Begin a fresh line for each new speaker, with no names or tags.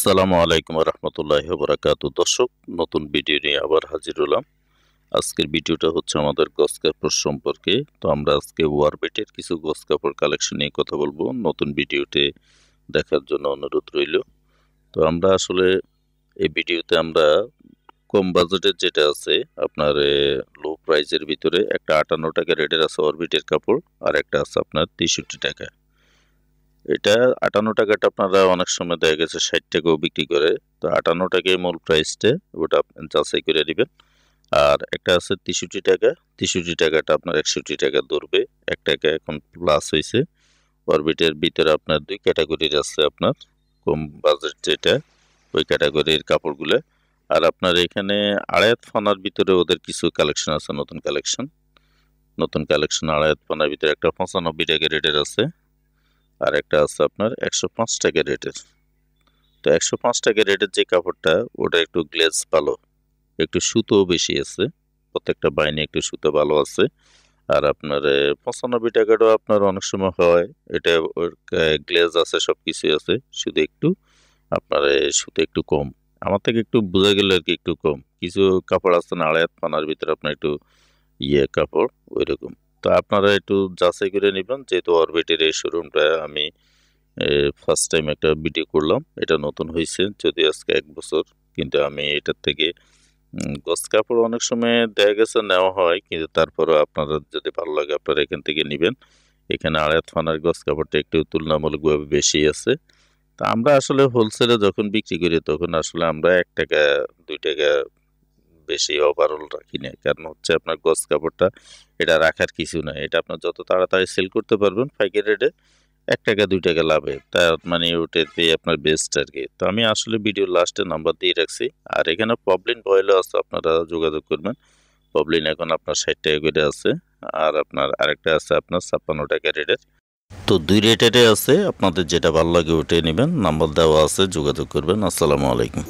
আসসালামু আলাইকুম রহমতুল্লাহি ওয়া বারাকাতুহু। দর্শক, নতুন ভিডিও নিয়ে আবার হাজির হলাম। আজকের ভিডিওটা হচ্ছে আমাদের গস কাপড় সম্পর্কে। তো আমরা আজকে ওয়ারবিটের কিছু গস কাপড় কালেকশন নিয়ে কথা বলবো। নতুন ভিডিওতে দেখার জন্য অনুরোধ রইল। তো আমরা আসলে এই ভিডিওতে আমরা কম বাজেটের যেটা আছে আপনার লো প্রাইসের ভিতরে একটা 58 টাকা রেটের আছে অরবিটের কাপড়, আর একটা আছে আপনার 63 টাকা। এটা 58 টাকাটা আপনারা অনেক সময় দেখা গেছে 60 টাকাও বিক্রি করে। তো 58 টাকাই মূল প্রাইসটা, ওটা আপনি যাচাই করে নেবেন। আর একটা আছে 63 টাকা, 63 টাকাটা আপনার 61 টাকা ধরবে, 1 টাকা এখন প্লাস হয়েছে। অরবিটের ভিতরে আপনার দুই ক্যাটাগরির আছে, আপনার কম বাজেট যেটা ওই ক্যাটাগরির কাপড়গুলো। আর আপনার এখানে আড়াইয়াত ফানার ভিতরে ওদের কিছু কালেকশন আছে, নতুন কালেকশন আড়াইয়াত ফানার ভিতরে একটা 95 টাকা রেটের আছে, আর একটা আছে আপনার 105 টাকা রেটের। তো 105 টাকা রেটের যে কাপড়টা ওটা একটু গ্লেজ ভালো, একটু সুতো বেশি আছে, প্রত্যেকটা বাইনে একটু সুতো ভালো আছে। আর আপনার 95 টাকাটাও আপনার অনেক সময় হয়, এটা ওর গ্লেজ আছে, সব কিছুই আছে, শুধু একটু আপনার সুতো একটু কম, আমার থেকে একটু বোঝা গেল আর কি, একটু কম। কিছু কাপড় আছে না আড়াইয়াত পানার ভিতরে আপনার একটু কাপড় ওইরকম। তো আপনারা একটু যাচাই করে নেবেন, যেহেতু অরবিটের এই শোরুমটা আমি ফার্স্ট টাইম একটা ভিডিও করলাম, এটা নতুন হয়েছে যদি আজকে 1 বছর, কিন্তু আমি এটার থেকে গস কাপড় অনেক সময় দেখা গেছে নেওয়া হয়, কিন্তু তারপরও আপনারা যদি ভালো লাগে আপনারা এখান থেকে নেবেন। এখানে আড়াইয়াত ফানার গস কাপড়টা একটু তুলনামূলকভাবে বেশি আছে। তা আমরা আসলে হোলসেলে যখন বিক্রি করি তখন আসলে আমরা 1 টাকা 2 টাকা বেশি ওভারঅল রাখি না, কারণ হচ্ছে আপনার গস কাপড়টা এটা রাখার কিছু না, এটা আপনার যত তাড়াতাড়ি সেল করতে পারবেন পাইকারি রেটে 1 টাকা 2 টাকা লাভে, তার মানে ওটাতে আপনার বেস্ট আর কি। তো আমি আসলে ভিডিও লাস্টে নাম্বার দিয়ে রাখছি। আর এখানে পবলিন বয়েলও আছে, আপনারা যোগাযোগ করবেন। পবলিন এখন আপনার 60 টাকা করে আছে, আর আপনার আরেকটা আছে আপনার 56 টাকা রেটের। তো দুই রেটেরই আছে, আপনাদের যেটা ভালো লাগে ওটাই নেবেন। নাম্বার দেওয়া আছে, যোগাযোগ করবেন। আসসালামু আলাইকুম।